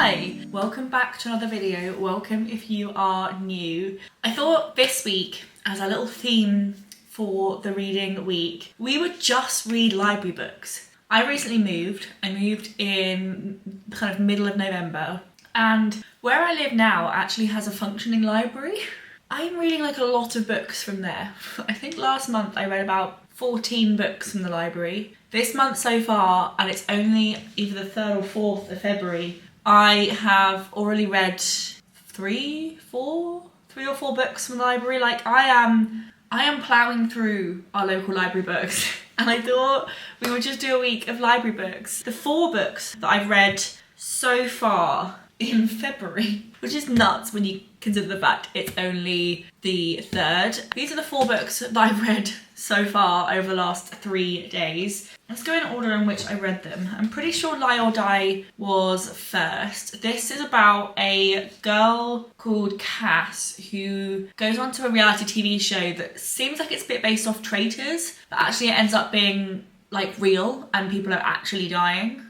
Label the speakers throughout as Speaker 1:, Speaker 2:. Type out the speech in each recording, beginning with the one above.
Speaker 1: Hi, welcome back to another video. Welcome if you are new. I thought this week, as a little theme for the reading week, we would just read library books. I recently moved. I moved in kind of middle of November, and where I live now actually has a functioning library. I'm reading like a lot of books from there. I think last month I read about 14 books from the library. This month so far, and it's only either the 3rd or 4th of February, I have already read three or four books from the library. Like I am ploughing through our local library books, and I thought we would just do a week of library books. The 4 books that I've read so far in February, which is nuts when you consider the fact it's only the 3rd. These are the 4 books that I've read so far over the last 3 days. Let's go in order in which I read them. I'm pretty sure Lie or Die was first. This is about a girl called Cass who goes on to a reality TV show that seems like it's a bit based off Traitors, but actually it ends up being like real and people are actually dying.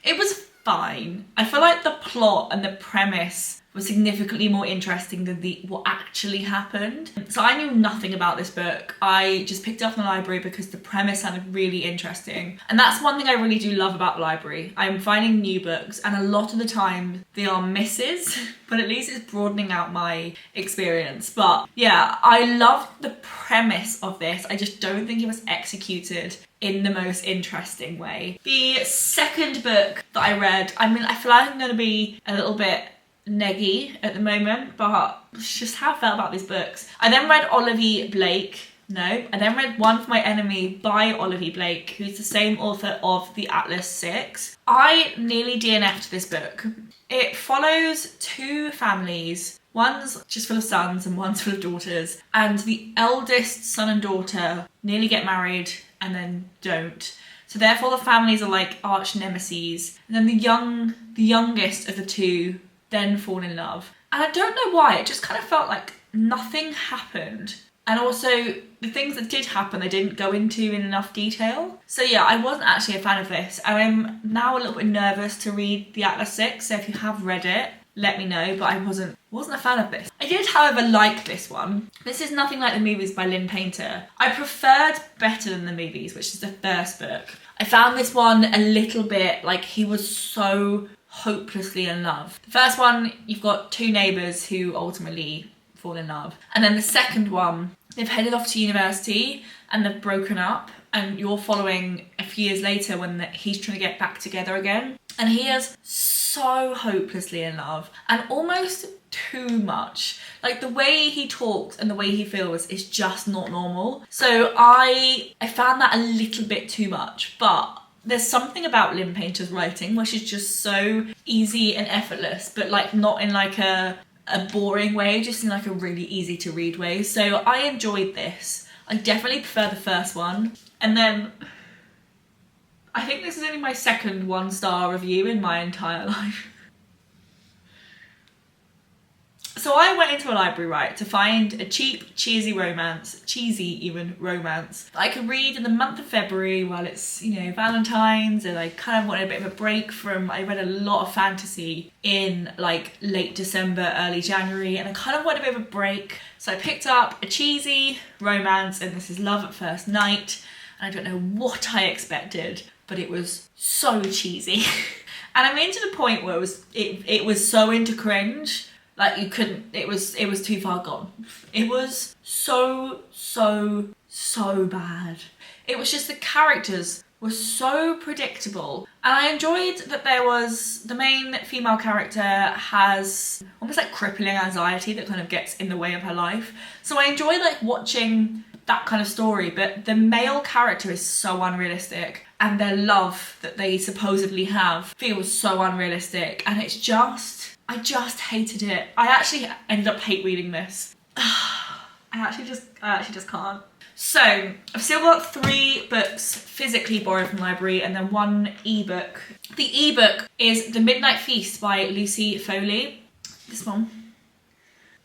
Speaker 1: It was fine. I feel like the plot and the premise was significantly more interesting than what actually happened. So I knew nothing about this book. I just picked it up from the library because the premise sounded really interesting. And that's one thing I really do love about the library. I'm finding new books, and a lot of the time they are misses, but at least it's broadening out my experience. But yeah, I loved the premise of this. I just don't think it was executed in the most interesting way. The second book that I read, I feel like I'm gonna be a little bit neggy at the moment, but it's just how I felt about these books. I then read I then read One for My Enemy by Olivia Blake, who's the same author of The Atlas 6. I nearly DNF'd this book. It follows 2 families. One's just full of sons and one's full of daughters, and the eldest son and daughter nearly get married and then don't. So therefore the families are like arch nemesis, and then the youngest of the 2 then fall in love. And I don't know why, it just kind of felt like nothing happened. And also, the things that did happen, they didn't go into in enough detail. So yeah, I wasn't actually a fan of this. I'm now a little bit nervous to read The Atlas 6, so if you have read it, let me know, but I wasn't a fan of this. I did, however, like this one. This is Nothing Like the Movies by Lynn Painter. I preferred Better Than the Movies, which is the first book. I found this one a little bit like he was so hopelessly in love. The first one, you've got 2 neighbours who ultimately fall in love. And then the second one, they've headed off to university and they've broken up, and you're following a few years later when he's trying to get back together again. And he is so hopelessly in love, and almost too much. Like the way he talks and the way he feels is just not normal. So I found that a little bit too much, but there's something about Lynn Painter's writing which is just so easy and effortless, but like not in like a boring way, just in like a really easy to read way. So I enjoyed this. I definitely prefer the first one. And then I think this is only my second 1-star review in my entire life. So I went into a library, right, to find a cheap, cheesy romance that I could read in the month of February while it's, you know, Valentine's, and I kind of wanted a bit of a break from, I read a lot of fantasy in like late December, early January, and I kind of wanted a bit of a break. So I picked up a cheesy romance, and this is Love at First Night, and I don't know what I expected, but it was so cheesy. And I'm into the point where it was so into cringe. Like you couldn't, it was too far gone. It was so bad. It was just the characters were so predictable. And I enjoyed that the main female character has almost like crippling anxiety that kind of gets in the way of her life. So I enjoy like watching that kind of story, but the male character is so unrealistic, and their love that they supposedly have feels so unrealistic, and it's just, I just hated it. I actually ended up hate reading this. I actually just can't. So I've still got 3 books physically borrowed from the library and then 1 ebook. The ebook is The Midnight Feast by Lucy Foley. This one.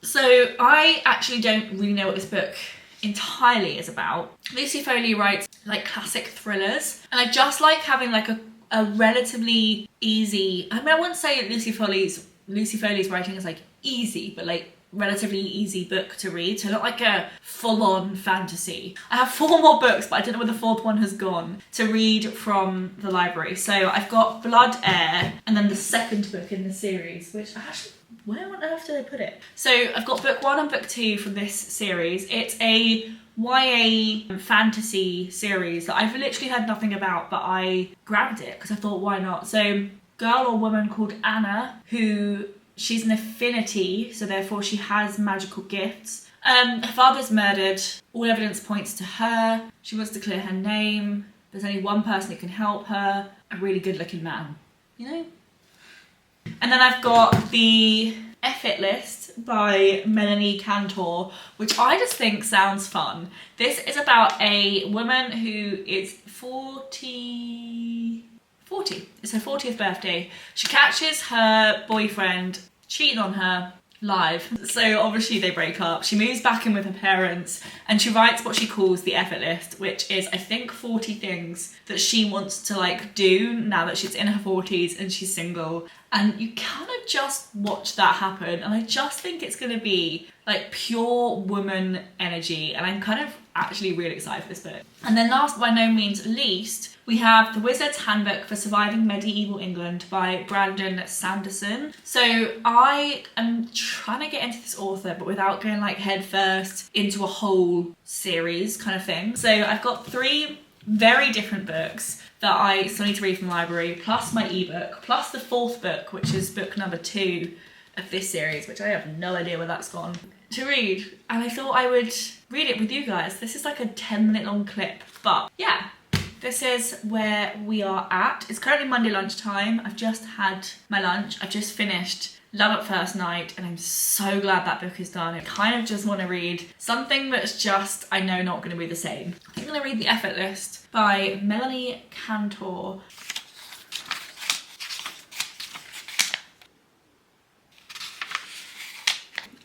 Speaker 1: So I actually don't really know what this book entirely is about. Lucy Foley writes like classic thrillers, and I just like having like a a relatively easy, I mean, I wouldn't say Lucy Foley's writing is like easy, but like relatively easy book to read, so not like a full-on fantasy. I have 4 more books, but I don't know where the 4th one has gone, to read from the library. So I've got Blood Air, and then the 2nd book in the series, which actually, where on earth did I put it? So I've got book 1 and book 2 from this series. It's a YA fantasy series that I've literally heard nothing about, but I grabbed it because I thought, why not? So girl or woman called Anna, who she's an affinity, so therefore she has magical gifts. Her father's murdered. All evidence points to her. She wants to clear her name. There's only one person who can help her, a really good looking man, you know? And then I've got the Effort List by Melanie Cantor, which I just think sounds fun. This is about a woman who is 40. It's her 40th birthday. She catches her boyfriend cheating on her live. So obviously they break up. She moves back in with her parents and she writes what she calls the effort list, which is, I think, 40 things that she wants to like do now that she's in her 40s and she's single. And you kind of just watch that happen. And I just think it's going to be like pure woman energy. And I'm kind of actually really excited for this book. And then last but by no means least, we have The Wizard's Handbook for Surviving Medieval England by Brandon Sanderson. So I am trying to get into this author, but without going like head first into a whole series kind of thing. So I've got 3 very different books that I still need to read from the library, plus my ebook, plus the 4th book, which is book number 2 of this series, which I have no idea where that's gone, to read. And I thought I would read it with you guys. This is like a 10-minute long clip, but yeah. This is where we are at. It's currently Monday lunchtime. I've just had my lunch. I've just finished Love at First Night and I'm so glad that book is done. I kind of just want to read something that's just, I know, not going to be the same. I think I'm going to read The Effort List by Melanie Cantor.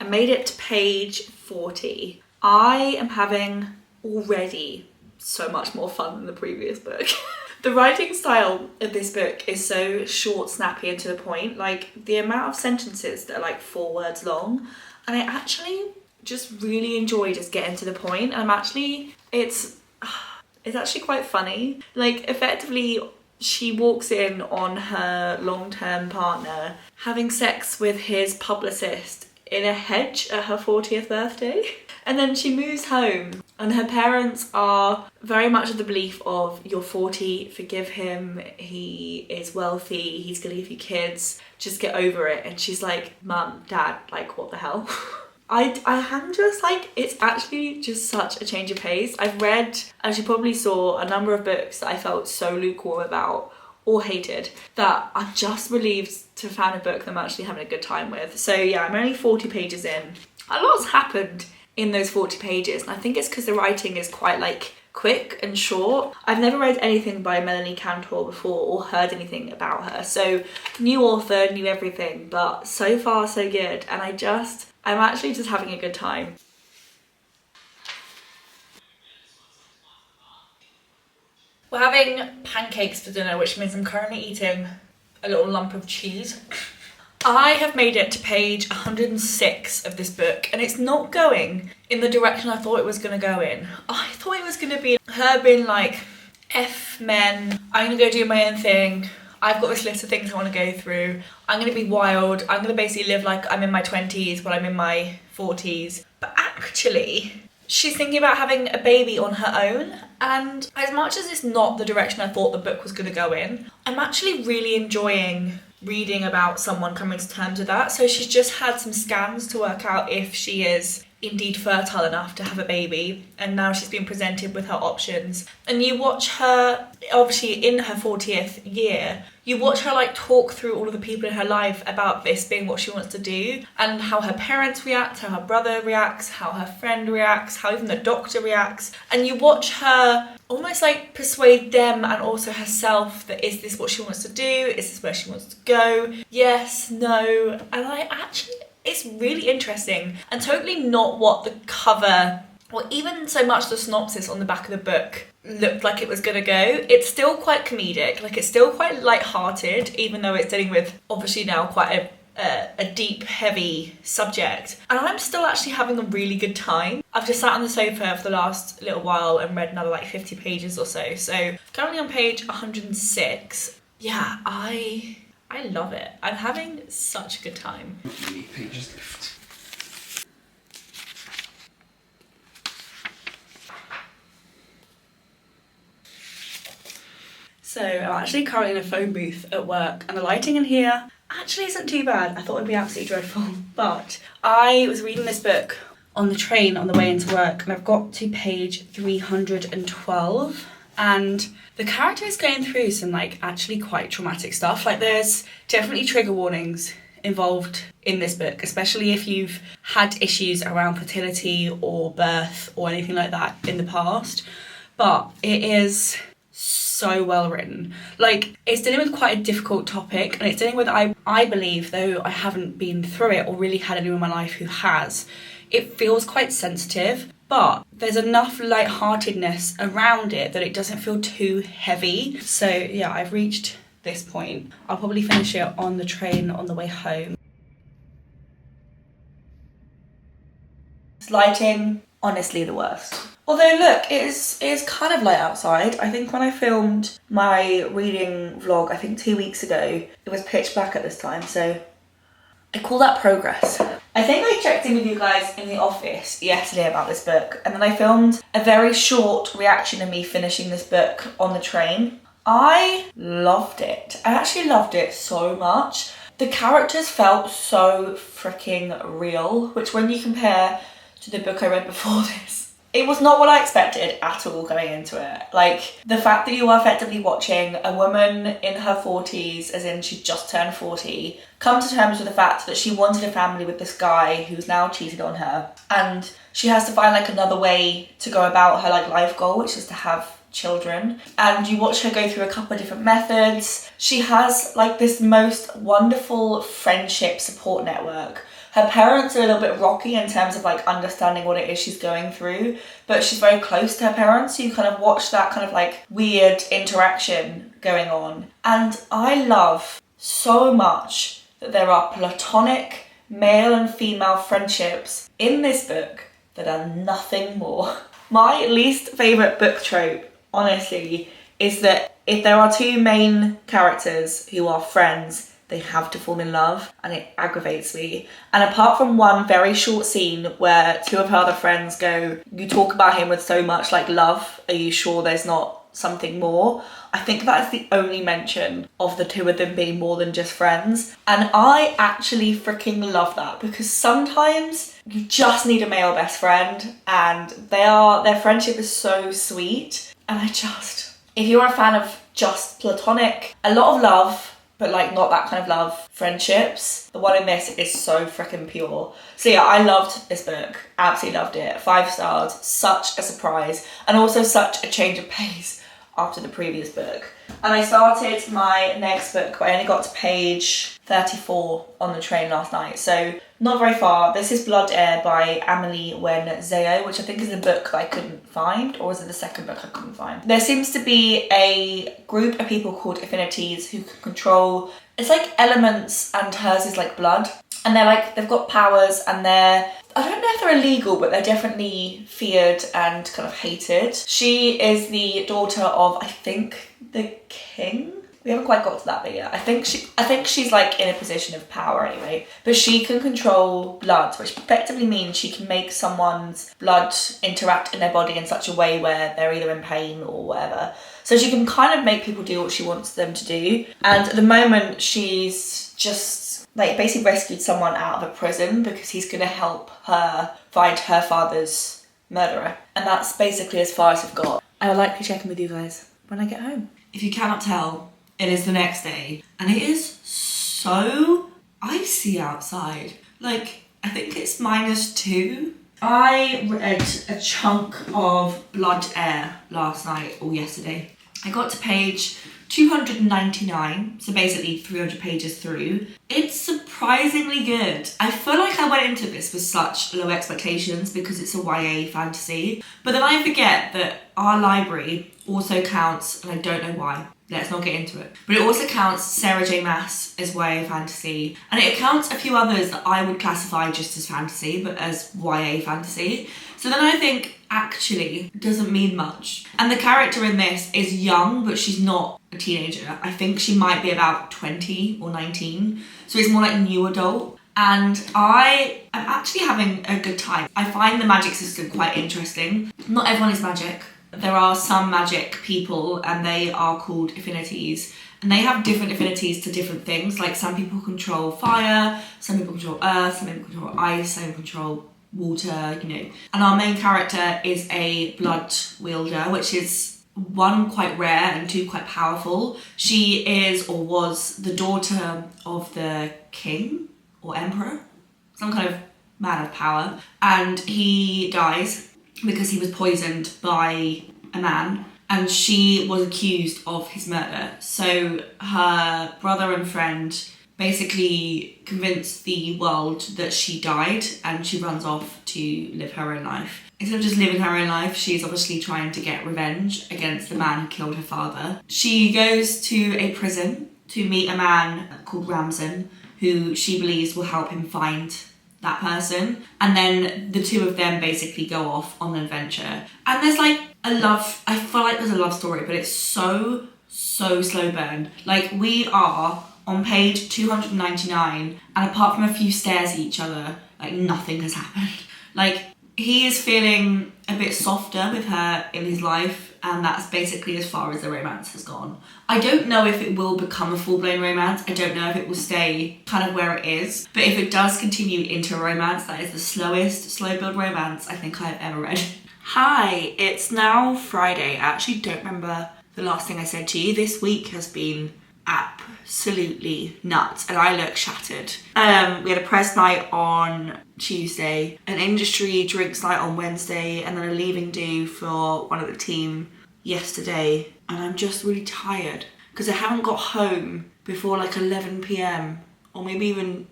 Speaker 1: I made it to page 40. I am having already so much more fun than the previous book. The writing style of this book is so short, snappy and to the point. Like the amount of sentences that are like 4 words long, and I actually just really enjoy just getting to the point. And it's actually quite funny. Like effectively she walks in on her long-term partner having sex with his publicist in a hedge at her 40th birthday. And then she moves home and her parents are very much of the belief of, you're 40, forgive him, he is wealthy, he's gonna give you kids, just get over it. And she's like, Mum, Dad, like what the hell? I'm just like, it's actually just such a change of pace. I've read, as you probably saw, a number of books that I felt so lukewarm about or hated that I'm just relieved to have found a book that I'm actually having a good time with. So yeah, I'm only 40 pages in. A lot's happened in those 40 pages, and I think it's because the writing is quite like quick and short. I've never read anything by Melanie Cantor before or heard anything about her, so new author, new everything, but so far so good. And I'm actually just having a good time. We're having pancakes for dinner, which means I'm currently eating a little lump of cheese. I have made it to page 106 of this book and it's not going in the direction I thought it was going to go in. I thought it was going to be her being like, F men, I'm going to go do my own thing. I've got this list of things I want to go through. I'm going to be wild. I'm going to basically live like I'm in my 20s but I'm in my 40s. But actually, she's thinking about having a baby on her own, and as much as it's not the direction I thought the book was going to go in, I'm actually really enjoying reading about someone coming to terms with that. So she's just had some scans to work out if she is indeed fertile enough to have a baby, and now she's been presented with her options. And you watch her, obviously in her 40th year, you watch her like talk through all of the people in her life about this being what she wants to do, and how her parents react, how her brother reacts, how her friend reacts, how even the doctor reacts. And you watch her almost like persuade them and also herself that, is this what she wants to do? Is this where she wants to go? Yes, no. And it's really interesting and totally not what the cover or even so much the synopsis on the back of the book looked like it was gonna go. It's still quite comedic, like it's still quite light-hearted, even though it's dealing with obviously now quite a deep, heavy subject. And I'm still actually having a really good time. I've just sat on the sofa for the last little while and read another like 50 pages or so. So currently on page 106. Yeah, I love it. I'm having such a good time.
Speaker 2: Not many pages left.
Speaker 1: So I'm actually currently in a phone booth at work, and the lighting in here actually isn't too bad. I thought it'd be absolutely dreadful. But I was reading this book on the train on the way into work, and I've got to page 312, and the character is going through some like actually quite traumatic stuff. Like there's definitely trigger warnings involved in this book, especially if you've had issues around fertility or birth or anything like that in the past. But it is so well written. Like, it's dealing with quite a difficult topic, and it's dealing with, I believe, though I haven't been through it or really had anyone in my life who has, it feels quite sensitive, but there's enough lightheartedness around it that it doesn't feel too heavy. So yeah, I've reached this point. I'll probably finish it on the train on the way home. Lighting, honestly the worst. Although look, it is kind of light outside. I think when I filmed my reading vlog, I think 2 weeks ago, it was pitch black at this time, so I call that progress. I think I checked in with you guys in the office yesterday about this book, and then I filmed a very short reaction of me finishing this book on the train. I loved it. I actually loved it so much. The characters felt so freaking real, which when you compare to the book I read before this, it was not what I expected at all going into it. Like, the fact that you are effectively watching a woman in her 40s, as in she just turned 40, come to terms with the fact that she wanted a family with this guy who's now cheated on her, and she has to find like another way to go about her like life goal, which is to have children. And you watch her go through a couple of different methods. She has like this most wonderful friendship support network. Her parents are a little bit rocky in terms of like understanding what it is she's going through, but she's very close to her parents, so you kind of watch that kind of like weird interaction going on. And I love so much that there are platonic male and female friendships in this book that are nothing more. My least favourite book trope, honestly, is that if there are two main characters who are friends, they have to fall in love, and it aggravates me. And apart from one very short scene where two of her other friends go, "You talk about him with so much like love, are you sure there's not something more?" I think that is the only mention of the two of them being more than just friends. And I actually freaking love that, because sometimes you just need a male best friend, and their friendship is so sweet. And if you're a fan of just platonic, a lot of love, but like not that kind of love, friendships, the one in this is so freaking pure. So yeah, I loved this book, absolutely loved it. 5 stars, such a surprise, and also such a change of pace after the previous book. And I started my next book, but I only got to page 34 on the train last night, so not very far. This is Blood Air by Amelie Wen-Zeo, which I think is a book that I couldn't find, or was it the second book I couldn't find? There seems to be a group of people called Affinities who can control, it's like elements, and hers is like blood. And they've got powers, and I don't know if they're illegal, but they're definitely feared and kind of hated. She is the daughter of, I think, the king? We haven't quite got to that bit yet. I think she's like in a position of power anyway. But she can control blood, which effectively means she can make someone's blood interact in their body in such a way where they're either in pain or whatever. So she can kind of make people do what she wants them to do. And at the moment, she's just like basically rescued someone out of a prison because he's going to help her find her father's murderer. And that's basically as far as I've got. I will likely check in with you guys when I get home. If you cannot tell, it is the next day, and it is so icy outside. Like, I think it's -2. I read a chunk of Blood Air last night or yesterday. I got to page 299, so basically 300 pages through. It's surprisingly good. I feel like I went into this with such low expectations because it's a YA fantasy, but then I forget that our library also counts, and I don't know why, let's not get into it, but it also counts Sarah J Maas as YA fantasy, and it counts a few others that I would classify just as fantasy, but as YA fantasy. So then I think, actually, it doesn't mean much. And the character in this is young, but she's not a teenager. I think she might be about 20 or 19. So it's more like new adult. And I am actually having a good time. I find the magic system quite interesting. Not everyone is magic. There are some magic people and they are called affinities. And they have different affinities to different things. Like some people control fire, some people control earth, some people control ice, some people control water, you know. And our main character is a blood wielder, which is one, quite rare, and two, quite powerful. She is or was the daughter of the king or emperor, some kind of man of power, and he dies because he was poisoned by a man, and she was accused of his murder. So her brother and friend basically convinced the world that she died, and she runs off to live her own life. Instead of just living her own life, she's obviously trying to get revenge against the man who killed her father. She goes to a prison to meet a man called Ramson, who she believes will help him find that person. And then the two of them basically go off on an adventure. And there's like a love, I feel like there's a love story, but it's so slow burn. Like, we are on page 299, and apart from a few stares at each other, like, nothing has happened. Like, he is feeling a bit softer with her in his life, and that's basically as far as the romance has gone. I don't know if it will become a full-blown romance. I don't know if it will stay kind of where it is, but if it does continue into a romance, that is the slowest slow-build romance I think I've ever read. Hi, it's now Friday. I actually don't remember the last thing I said to you. This week has been absolutely nuts and I look shattered. We had a press night on Tuesday, an industry drinks night on Wednesday, and then a leaving do for one of the team yesterday, and I'm just really tired because I haven't got home before like 11 p.m. or maybe even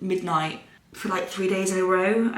Speaker 1: midnight for like 3 days in a row, and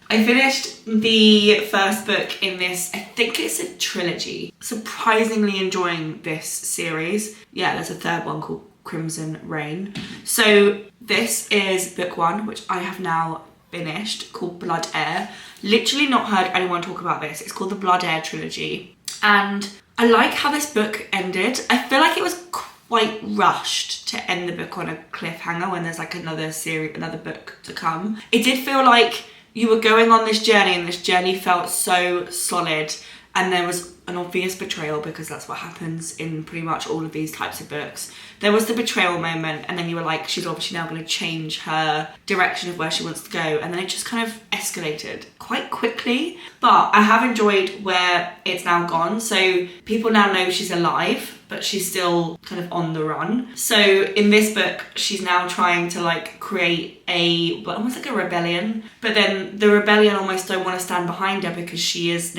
Speaker 1: I finished the first book in this, I think it's a trilogy. Surprisingly enjoying this series. Yeah, there's a third one called Crimson Rain. So this is book one, which I have now finished, called Blood Heir. Literally not heard anyone talk about this. It's called the Blood Heir trilogy. And I like how this book ended. I feel like it was quite rushed to end the book on a cliffhanger when there's like another book to come. It did feel like you were going on this journey and this journey felt so solid, and there was an obvious betrayal because that's what happens in pretty much all of these types of books. There was the betrayal moment, and then you were like, she's obviously now going to change her direction of where she wants to go, and then it just kind of escalated quite quickly. But I have enjoyed where it's now gone. So people now know she's alive, but she's still kind of on the run. So in this book, she's now trying to like create almost like a rebellion, but then the rebellion almost don't want to stand behind her because she is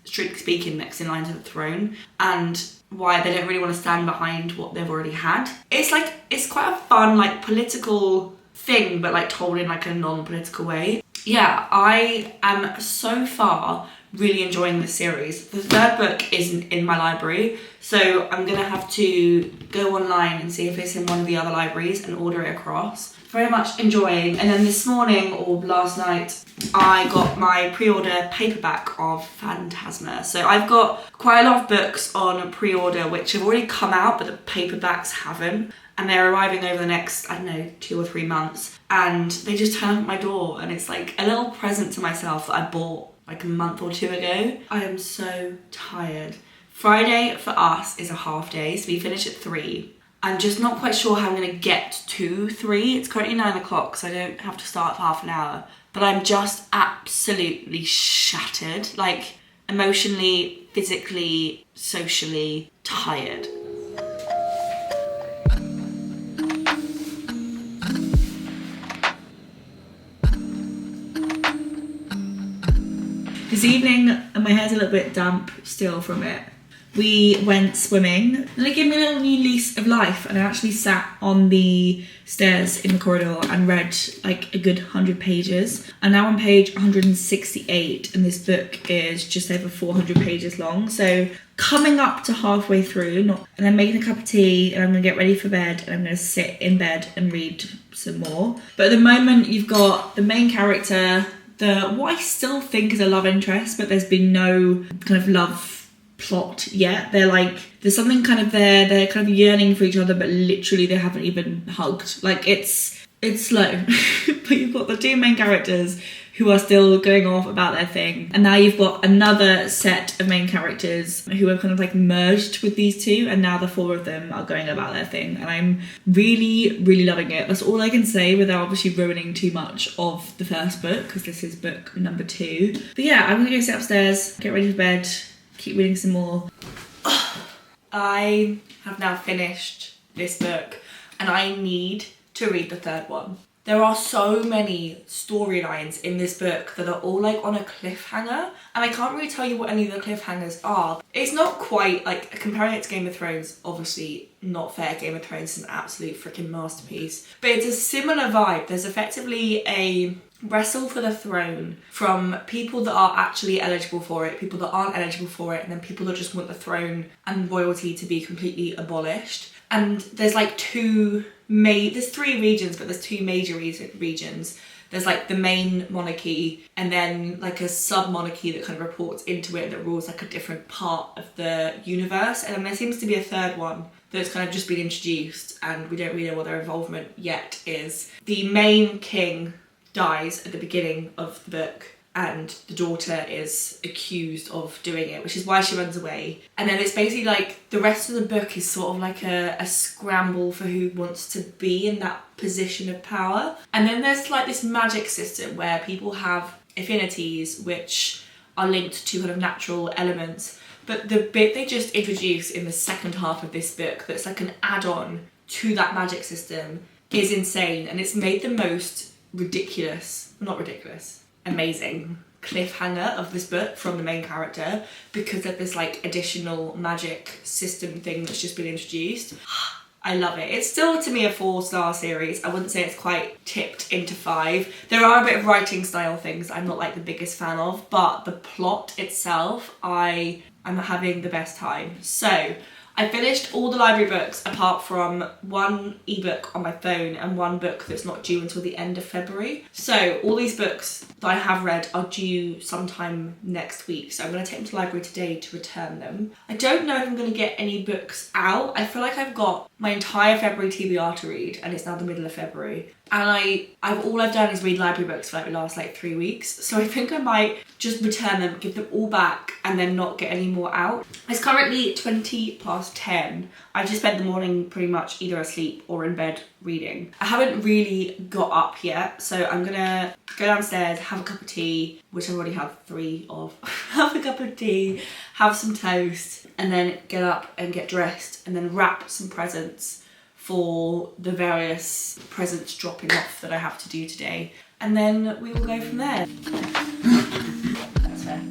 Speaker 1: strictly speaking, next in line to the throne, and why they don't really want to stand behind what they've already had. It's quite a fun like political thing, but like told in like a non-political way. Yeah, I am so far really enjoying this series. The third book isn't in my library, so I'm gonna have to go online and see if it's in one of the other libraries and order it across. Very much enjoying. And then this morning or last night, I got my pre-order paperback of Phantasma. So I've got quite a lot of books on pre-order which have already come out, but the paperbacks haven't. And they're arriving over the next, I don't know, 2 or 3 months. And they just turn up at my door, and it's like a little present to myself that I bought like a month or 2 ago. I am so tired. Friday for us is a half day, so we finish at 3. I'm just not quite sure how I'm gonna get to 3. It's currently 9 o'clock, so I don't have to start for half an hour. But I'm just absolutely shattered, like emotionally, physically, socially tired. This evening, and my hair's a little bit damp still from it, we went swimming and it gave me a little new lease of life, and I actually sat on the stairs in the corridor and read like a good 100 pages. I'm now on page 168 and this book is just over 400 pages long, so coming up to halfway through. And I'm making a cup of tea and I'm gonna get ready for bed, and I'm gonna sit in bed and read some more. But at the moment you've got the main character, what I still think is a love interest, but there's been no kind of love plot yet. There's something kind of there, they're kind of yearning for each other, but literally they haven't even hugged. Like it's slow. But you've got the two main characters who are still going off about their thing, and now you've got another set of main characters who have kind of like merged with these two, and now the four of them are going about their thing, and I'm really, really loving it. That's all I can say without obviously ruining too much of the first book, because this is book number 2. But yeah, I'm gonna go sit upstairs, get ready for bed, keep reading some more. I have now finished this book and I need to read the third one. There are so many storylines in this book that are all like on a cliffhanger, and I can't really tell you what any of the cliffhangers are. It's not quite like, comparing it to Game of Thrones, obviously not fair. Game of Thrones is an absolute freaking masterpiece, but it's a similar vibe. There's effectively a wrestle for the throne from people that are actually eligible for it, people that aren't eligible for it, and then people that just want the throne and royalty to be completely abolished. And there's like there's 3 regions, but there's 2 major regions. There's like the main monarchy and then like a sub-monarchy that kind of reports into it that rules like a different part of the universe. And then there seems to be a third one that's kind of just been introduced, and we don't really know what their involvement yet is. The main king dies at the beginning of the book, and the daughter is accused of doing it, which is why she runs away. And then it's basically like the rest of the book is sort of like a scramble for who wants to be in that position of power. And then there's like this magic system where people have affinities which are linked to kind of natural elements. But the bit they just introduce in the second half of this book that's like an add-on to that magic system is insane, and it's made the most amazing cliffhanger of this book from the main character because of this like additional magic system thing that's just been introduced. I love it. It's still to me a 4-star series. I wouldn't say it's quite tipped into 5. There are a bit of writing style things I'm not like the biggest fan of, but the plot itself, I'm having the best time. So I finished all the library books apart from 1 ebook on my phone and 1 book that's not due until the end of February. So all these books that I have read are due sometime next week. So I'm going to take them to the library today to return them. I don't know if I'm going to get any books out. I feel like I've got my entire February TBR to read, and it's now the middle of February. And all I've done is read library books for like the last like 3 weeks. So I think I might just return them, give them all back, and then not get any more out. It's currently 10:20. I've just spent the morning pretty much either asleep or in bed reading. I haven't really got up yet, so I'm gonna go downstairs, have a cup of tea, which I've already had 3 of. Have a cup of tea, have some toast, and then get up and get dressed, and then wrap some presents for the various presents dropping off that I have to do today. And then we will go from there. That's fair.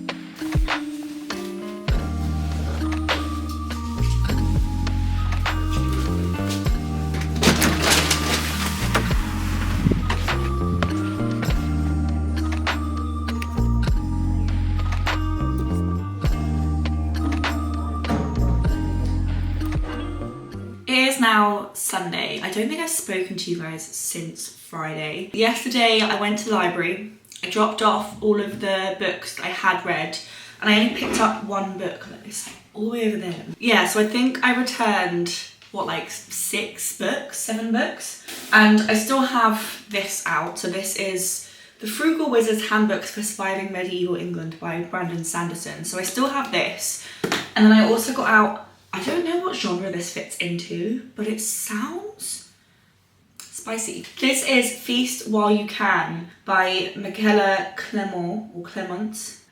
Speaker 1: It is now Sunday. I don't think I've spoken to you guys since Friday. Yesterday I went to the library. I dropped off all of the books that I had read, and I only picked up 1 book. It's like all the way over there. Yeah, so I think I returned, like 7 books? And I still have this out. So this is The Frugal Wizard's Handbooks for Surviving Medieval England by Brandon Sanderson. So I still have this. And then I also got out, I don't know what genre this fits into, but it sounds spicy. This is Feast While You Can by Michaela Clement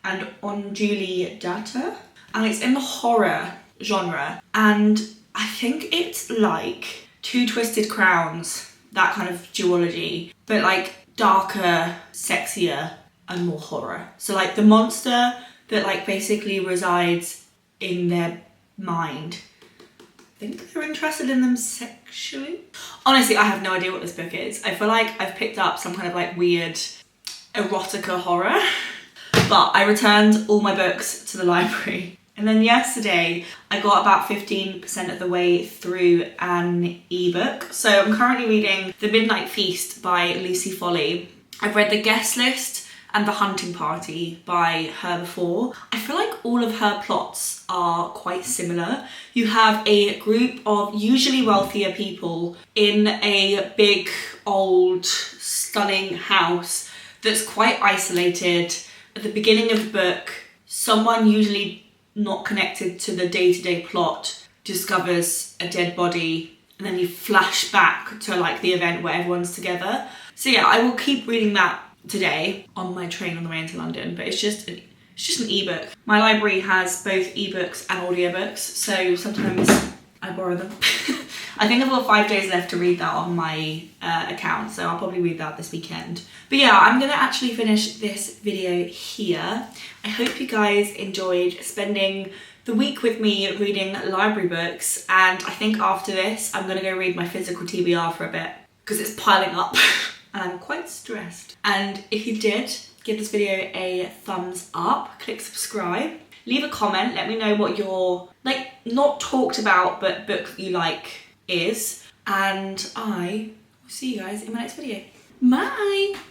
Speaker 1: and Onjuli Datta. And it's in the horror genre. And I think it's like Two Twisted Crowns, that kind of duology, but like darker, sexier, and more horror. So like the monster that like basically resides in their mind. I think they're interested in them sexually. Honestly, I have no idea what this book is. I feel like I've picked up some kind of like weird erotica horror. But I returned all my books to the library. And then yesterday, I got about 15% of the way through an ebook. So I'm currently reading The Midnight Feast by Lucy Foley. I've read The Guest List and The Hunting Party by her before. I feel like all of her plots are quite similar. You have a group of usually wealthier people in a big, old, stunning house that's quite isolated. At the beginning of the book, someone usually not connected to the day-to-day plot discovers a dead body, and then you flash back to like the event where everyone's together. So yeah, I will keep reading that today on my train on the way into London, but it's just an ebook. My library has both ebooks and audiobooks, so sometimes I borrow them. I think I've got 5 days left to read that on my account, so I'll probably read that this weekend. But yeah, I'm gonna actually finish this video here. I hope you guys enjoyed spending the week with me reading library books, and I think after this, I'm gonna go read my physical TBR for a bit, because it's piling up, and I'm quite stressed. And if you did, give this video a thumbs up, click subscribe, leave a comment, let me know what your, like, not talked about, but book you like is, and I will see you guys in my next video. Bye!